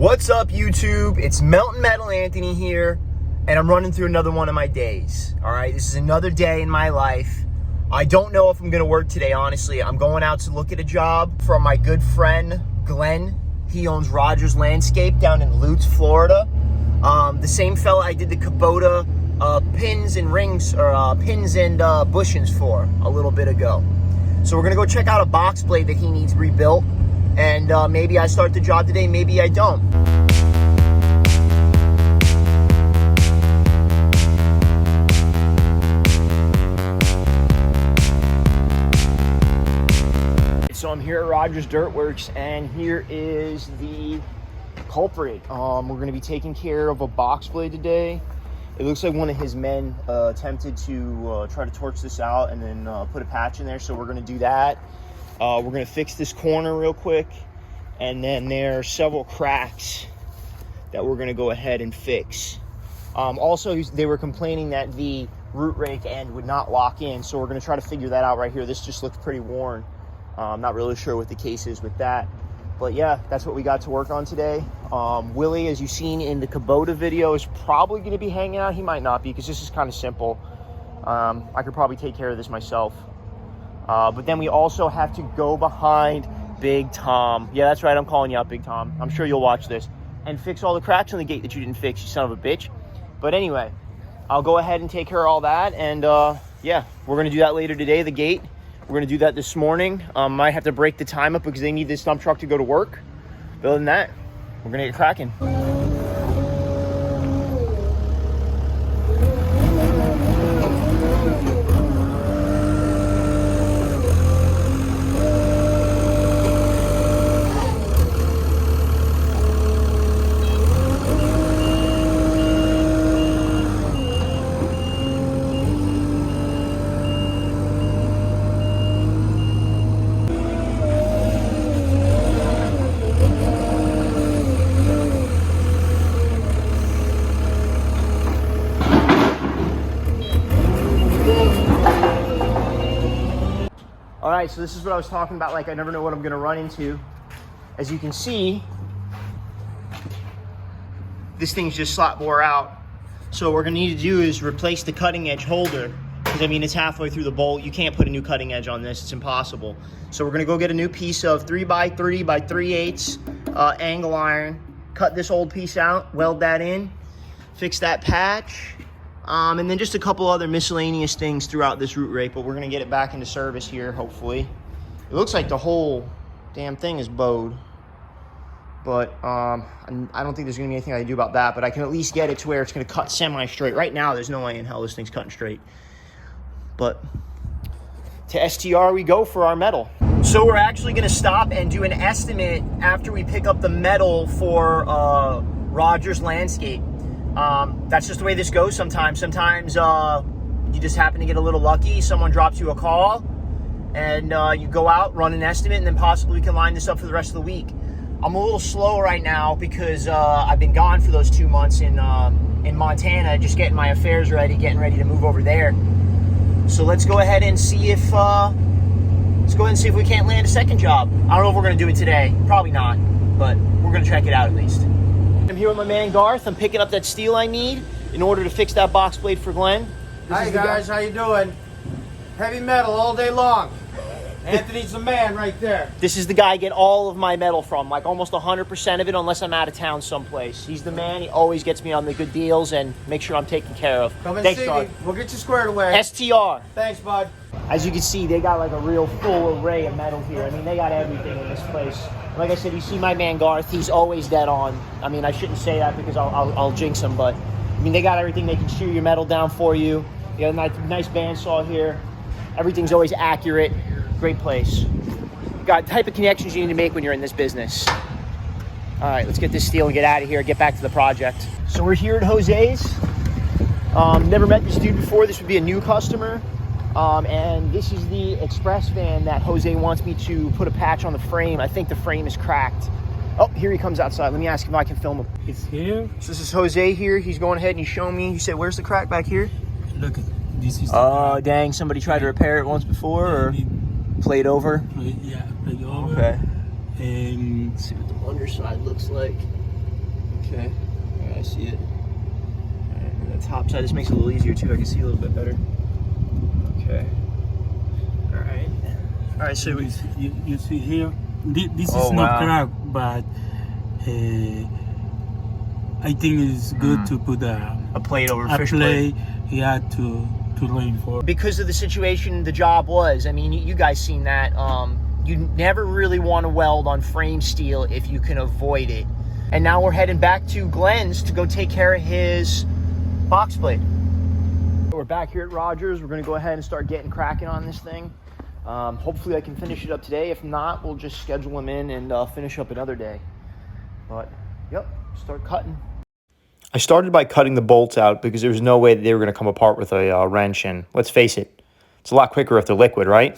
What's up, YouTube? It's Melton Metal Anthony here, and I'm running through another one of my days. All right, this is another day in my life. I don't know if I'm gonna work today, honestly. I'm going out to look at a job from my good friend, Glenn. He owns Rogers Landscape down in Lutz, Florida. The same fella I did the Kubota pins and rings, or pins and bushings for a little bit ago. So we're gonna go check out a box blade that he needs rebuilt. And maybe I start the job today, maybe I don't. So I'm here at Rogers Dirt Works, and here is the culprit. We're gonna be taking care of a box blade today. It looks like one of his men attempted to try to torch this out and then put a patch in there, so we're gonna do that. We're gonna fix this corner real quick, and then there are several cracks that we're gonna go ahead and fix. Also, they were complaining that the root rake end would not lock in, so we're gonna try to figure that out right here. This just looks pretty worn. I'm not really sure what the case is with that, but yeah, that's what we got to work on today. Willie, as you've seen in the Kubota video, is probably gonna be hanging out. He might not be, because this is kind of simple. I could probably take care of this myself. But then we also have to go behind Big Tom. Yeah, that's right, I'm calling you out, Big Tom. I'm sure you'll watch this. And fix all the cracks on the gate that you didn't fix, you son of a bitch. But anyway, I'll go ahead and take care of all that. And yeah, we're gonna do that later today, the gate. We're gonna do that this morning. Might have to break the time up because they need this dump truck to go to work. But other than that, we're gonna get cracking. All right, so this is what I was talking about, like I never know what I'm gonna run into. As you can see, this thing's just slot bore out. So what we're gonna need to do is replace the cutting edge holder, because I mean, it's halfway through the bolt. You can't put a new cutting edge on this, it's impossible. So we're gonna go get a new piece of 3x3 by 3/8 angle iron, cut this old piece out, weld that in, fix that patch, and then just a couple other miscellaneous things throughout this root rake, but we're gonna get it back into service here, hopefully. It looks like the whole damn thing is bowed, but I don't think there's gonna be anything I can do about that, but I can at least get it to where it's gonna cut semi-straight. Right now, there's no way in hell this thing's cutting straight. But to STR we go for our metal. So we're actually gonna stop and do an estimate after we pick up the metal for Rogers Landscape. That's just the way this goes sometimes. Sometimes you just happen to get a little lucky. Someone drops you a call, and you go out, run an estimate, and then possibly we can line this up for the rest of the week. I'm a little slow right now because I've been gone for those 2 months in Montana, just getting my affairs ready, getting ready to move over there. So let's go ahead and see if we can't land a second job. I don't know if we're gonna do it today. Probably not, but we're gonna check it out at least. I'm here with my man Garth. I'm picking up that steel I need in order to fix that box blade for Glenn. Hi guys, how you doing? Heavy metal all day long. Anthony's the man right there. This is the guy I get all of my metal from, like almost 100% of it, unless I'm out of town someplace. He's the man. He always gets me on the good deals and make sure I'm taken care of. Come and Thanks, see Garth. me. We'll get you squared away. STR. Thanks, bud. As you can see, they got like a real full array of metal here. I mean, they got everything in this place. Like I said, you see my man Garth, he's always dead on. I mean, I shouldn't say that because I'll jinx him, but I mean, they got everything. They can shear your metal down for you. You got a nice bandsaw here. Everything's always accurate. Great place. Got the type of connections you need to make when you're in this business. All right, let's get this steel and get out of here, get back to the project. So we're here at Jose's. Never met this dude before. This would be a new customer. And this is the express van that Jose wants me to put a patch on the frame. I think the frame is cracked. Oh, here he comes outside. Let me ask him if I can film him. It's here. So this is Jose here. He's going ahead and he's showing me. He said, where's the crack back here? Look, this is Oh, dang. Somebody tried to repair it once before or played over? Yeah, played over. Okay. And Let's see what the underside looks like. Okay, yeah, I see it. All right, and the top side, this makes it a little easier too. I can see a little bit better. Okay. All right. All right, so You see here, this Oh, is not wow. cracked, but I think it's good to put a plate over a fish plate, yeah, to reinforce. Because of the situation the job was, I mean, you guys seen that, you never really want to weld on frame steel if you can avoid it. And now we're heading back to Glenn's to go take care of his box plate. We're back here at Rogers. We're going to go ahead and start getting cracking on this thing. Hopefully I can finish it up today. If not, we'll just schedule them in and finish up another day. But, yep, start cutting. I started by cutting the bolts out because there was no way that they were going to come apart with a wrench. And let's face it, it's a lot quicker if they're liquid, right?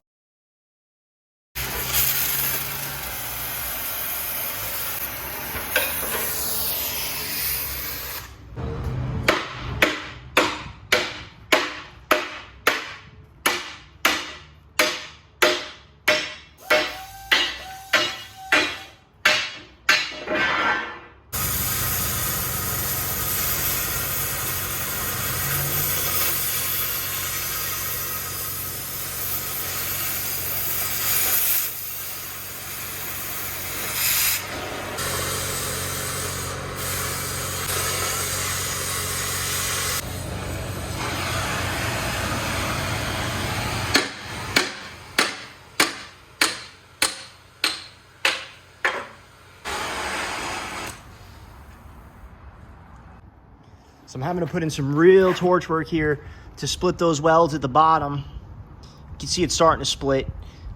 So I'm having to put in some real torch work here to split those welds at the bottom. You can see it's starting to split.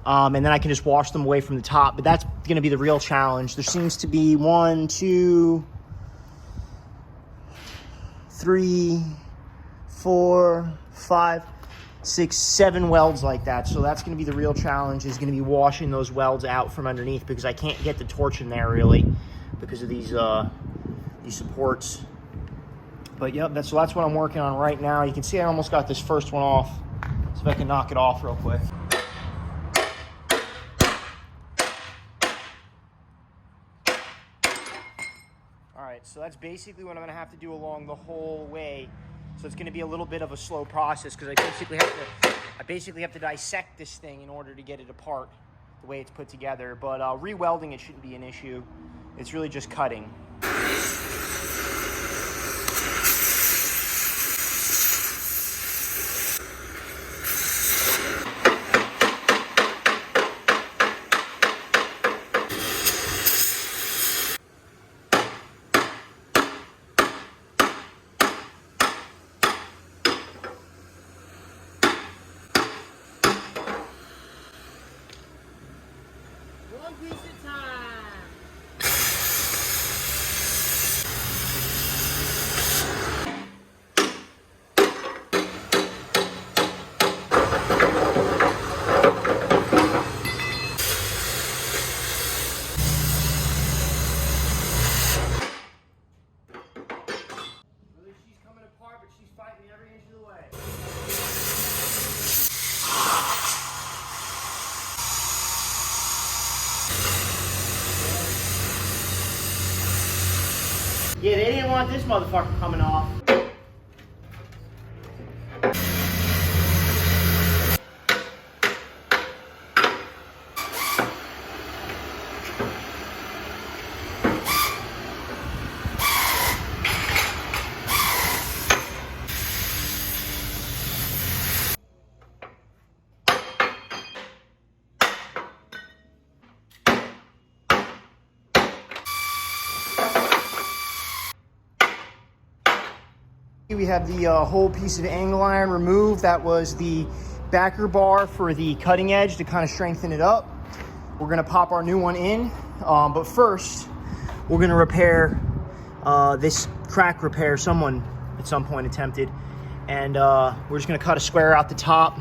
And then I can just wash them away from the top, but that's gonna be the real challenge. There seems to be 1, 2, 3, 4, 5, 6, 7 welds like that. So that's gonna be the real challenge, is gonna be washing those welds out from underneath, because I can't get the torch in there really because of these supports. But yep, that's what I'm working on right now. You can see I almost got this first one off. See if I can knock it off real quick. All right, so that's basically what I'm gonna have to do along the whole way. So it's gonna be a little bit of a slow process, because I basically have to dissect this thing in order to get it apart the way it's put together. But re-welding it shouldn't be an issue. It's really just cutting. One piece at a time. She's coming apart, but she's fighting every inch of the way. Yeah, they didn't want this motherfucker coming off. We have the whole piece of angle iron removed. That was the backer bar for the cutting edge to kind of strengthen it up. We're gonna pop our new one in, but first we're gonna repair this crack repair someone at some point attempted. And we're just gonna cut a square out the top,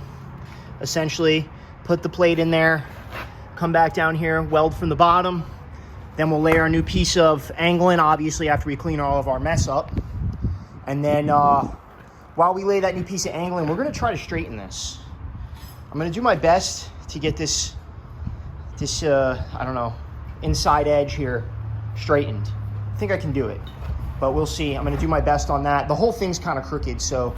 essentially, put the plate in there, come back down here, weld from the bottom. Then we'll lay our new piece of angling, obviously, after we clean all of our mess up. And then while we lay that new piece of angling, we're gonna try to straighten this. I'm gonna do my best to get this I don't know, inside edge here straightened. I think I can do it. But we'll see. I'm gonna do my best on that. The whole thing's kind of crooked, so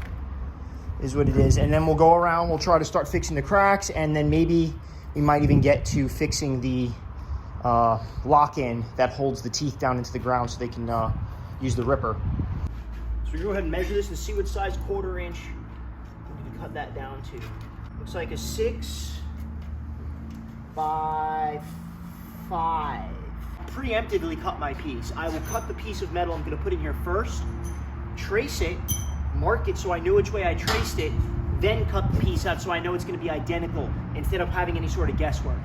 is what it is. And then we'll go around, we'll try to start fixing the cracks, and then maybe we might even get to fixing the lock-in that holds the teeth down into the ground so they can use the ripper. So we go ahead and measure this and see what size 1/4 inch we need to cut that down to. Looks like a 6 by 5. Preemptively cut my piece. I will cut the piece of metal I'm going to put in here first, trace it, mark it so I know which way I traced it, then cut the piece out so I know it's going to be identical instead of having any sort of guesswork.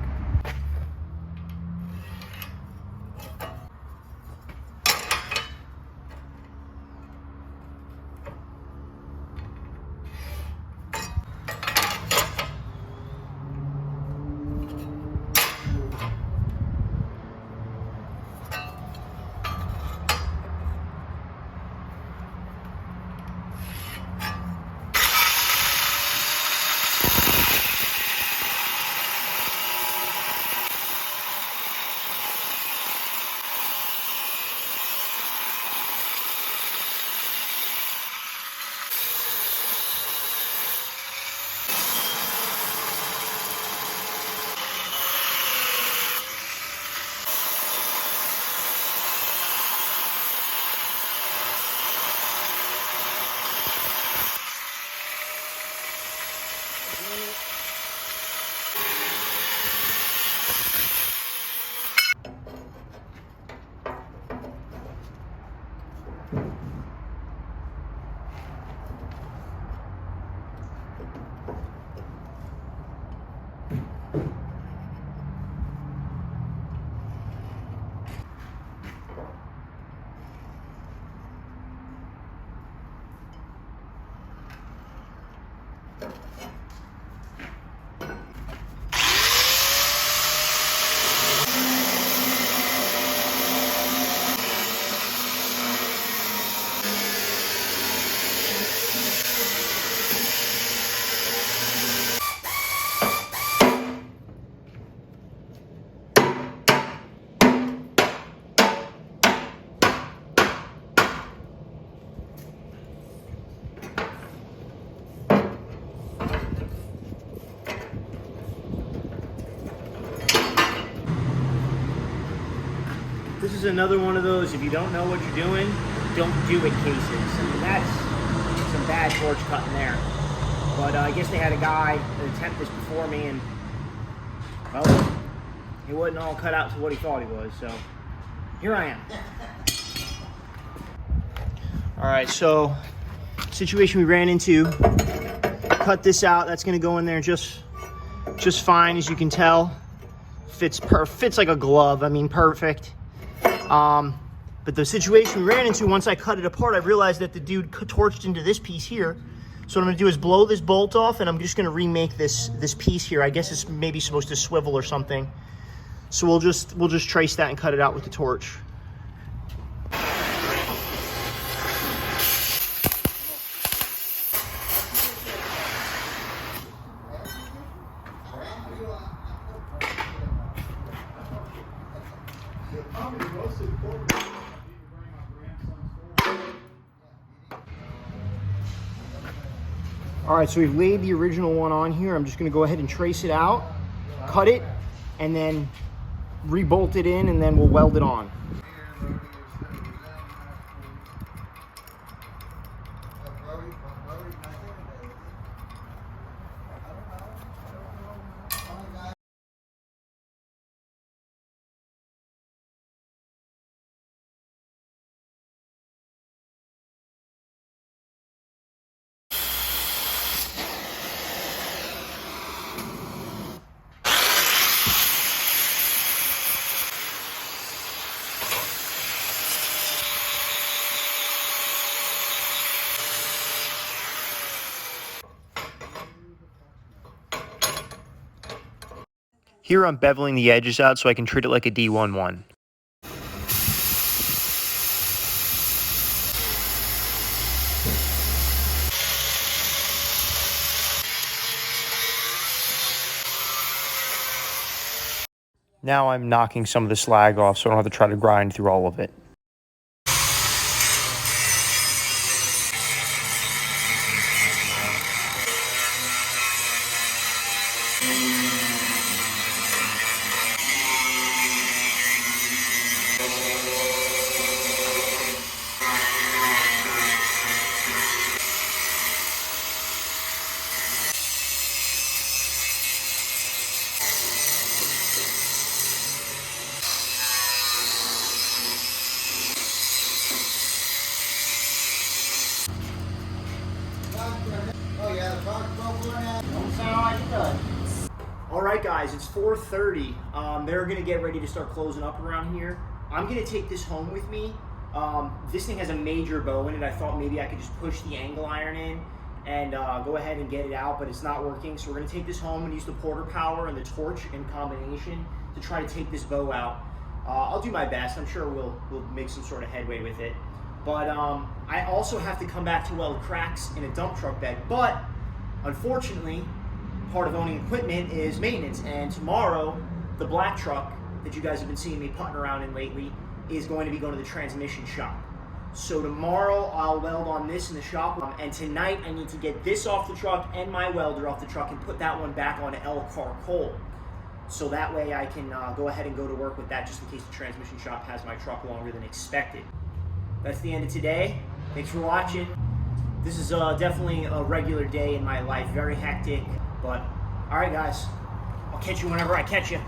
This is another one of those, if you don't know what you're doing, don't do it cases. I mean, that's some bad torch cutting there. But I guess they had a guy that attempted this before me, and, well, he wasn't all cut out to what he thought he was, so here I am. All right, so situation we ran into, cut this out. That's gonna go in there just fine, as you can tell. Fits like a glove, I mean, perfect. But the situation we ran into, once I cut it apart, I realized that the dude torched into this piece here. So what I'm gonna do is blow this bolt off, and I'm just gonna remake this piece here. I guess it's maybe supposed to swivel or something. So we'll just trace that and cut it out with the torch. All right, so we've laid the original one on here. I'm just gonna go ahead and trace it out, cut it, and then re-bolt it in, and then we'll weld it on. Here I'm beveling the edges out so I can treat it like a D11. Now I'm knocking some of the slag off so I don't have to try to grind through all of it. right, guys, it's 4:30. They're gonna get ready to start closing up around here. I'm gonna take this home with me. This thing has a major bow in it. I thought maybe I could just push the angle iron in and go ahead and get it out, but it's not working. So we're gonna take this home and use the porter power and the torch in combination to try to take this bow out. I'll do my best. I'm sure we'll make some sort of headway with it. But I also have to come back to weld cracks in a dump truck bed. But unfortunately, part of owning equipment is maintenance. And tomorrow, the black truck that you guys have been seeing me putting around in lately is going to be going to the transmission shop. So tomorrow I'll weld on this in the shop, and tonight I need to get this off the truck and my welder off the truck and put that one back on El Caracol. So that way I can go ahead and go to work with that just in case the transmission shop has my truck longer than expected. That's the end of today. Thanks for watching. This is definitely a regular day in my life, very hectic, but all right guys, I'll catch you whenever I catch you.